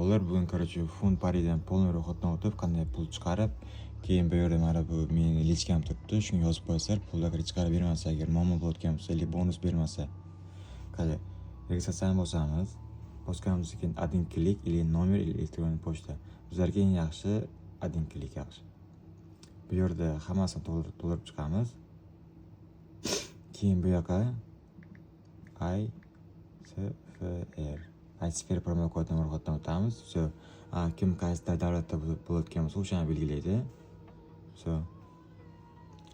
bo'lib, bugun короче fond paridan polniy ro'yxatdan o'tib, qanday pul chiqarib, keyin bu yerda mana bu mening lichkam turibdi, shunga yozib qo'yasizlar, pullarni chiqarib bermasa, agar muammo bo'layotgan bo'lsa, yoki bonus bermasa, qani registratsiyani bosamiz. Bosganimizdan keyin один klik или nomer или elektron pochta. Bizlarga eng yaxshi один klik yaxshi. Bu yerda hammasini to'ldirib chiqamiz. Keyin bu yoqqa ICFR ICFR promo kodini ro'yxatdan o'tamiz. So, kim qaysi davlatda bo'layotgan bo'lsa, o'shani belgilaydi. So,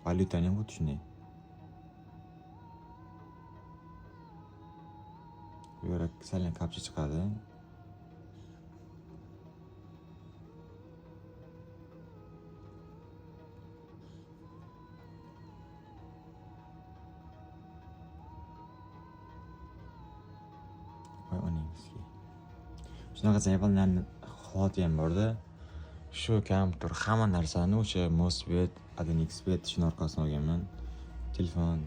valyutani ham xuddi shunday. Bu yerga salyan kapcha chiqadi. Shunaqa zaiflarning holati ham borda. Shu kompyuter hamma narsani o'sha MOSFET, 1xBet shuni orqasidan olganman. Telefon,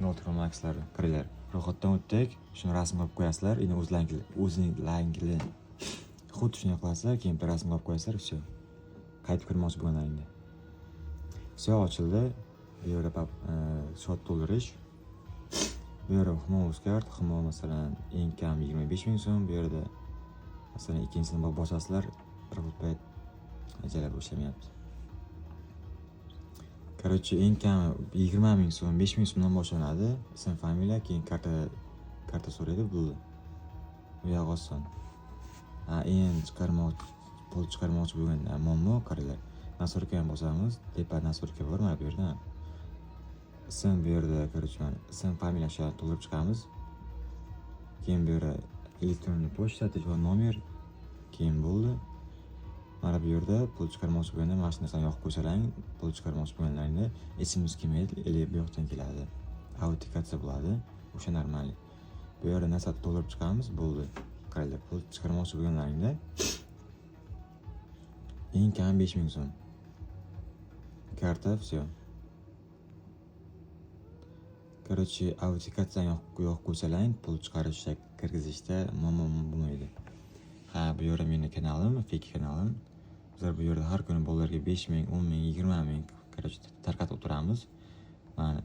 Note Pro Max'lar, kirlar. Ro'yxatdan o'tdik. Shuni rasm qilib qo'yasizlar. Endi o'zingizlar xuddi shunday qilasizlar, keyin rasm qilib qo'yasizlar, все. Qaytib kirmoqchi bo'lganlaringda. Все ochildi. Bu yerda shot to'ldirish. Bu yerda Humo Uzcard, Humo masalan eng kam 25,000 so'm. Bu yerda masalan ikkinchisini bosasizlar, robot ajalab ishlamayapti. Короче, eng kam 20,000 so'm, 5,000 so'mdan boshlanadi. Ism, familiya, keyin karta so'raydi, bo'ldi. Bu yoq oson. Endi pul chiqarmoqchi bo'lgan muammo qaranglar. Nassurkani bosamiz, tepa nassurka bor mana bu yerda. Ism bu yerda, короче, ism, familiya shuni to'ldirib chiqamiz. Keyin bu yerda elektron pochta, telefon nomer, keyin bo'ldi. Mana bu yerda pul chiqarmoqchi bo'lganda mana shu narsani yoqib qo'ysalang, pul chiqarmoqchi bo'lganlaringda SMS kelmaydi, bu yoqdan keladi. Autentikatsiya bo'ladi, o'sha normal. Bu yerda narsani to'ldirib chiqamiz, bo'ldi. Qaranglar, pul chiqarmoqchi bo'lganlaringda eng kam 5,000 so'm. Karta, все. Короче, autentikatsiyani yoqib qo'ysalang, pul chiqarishda, kirgizishda muammo bo'lmaydi. Bu yerda mening kanalim, fake kanalim. Bizlar bu yerda har kuni bolalarga 5,000, 10,000, 20,000 короче tarqatib o'tiramiz. Mana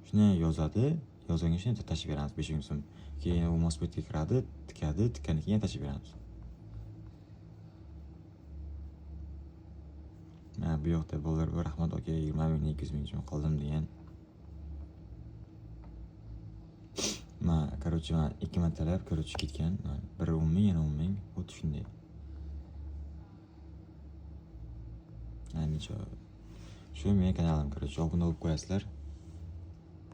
shuni yozadi, yozgandan keyin tashib beramiz 5,000 so'm. Keyin u MOSFETga kiradi, tikkandan keyin tashib beramiz. Bu yoqda bolalar rahmat aka 20,000, 200,000 so'm qoldim degan. Короче, ikki martalab короче ketgan. Biri 10,000, yana 10,000, xuddi shunday. Shu mening kanalim, короче, obuna bo'lib qo'yasizlar.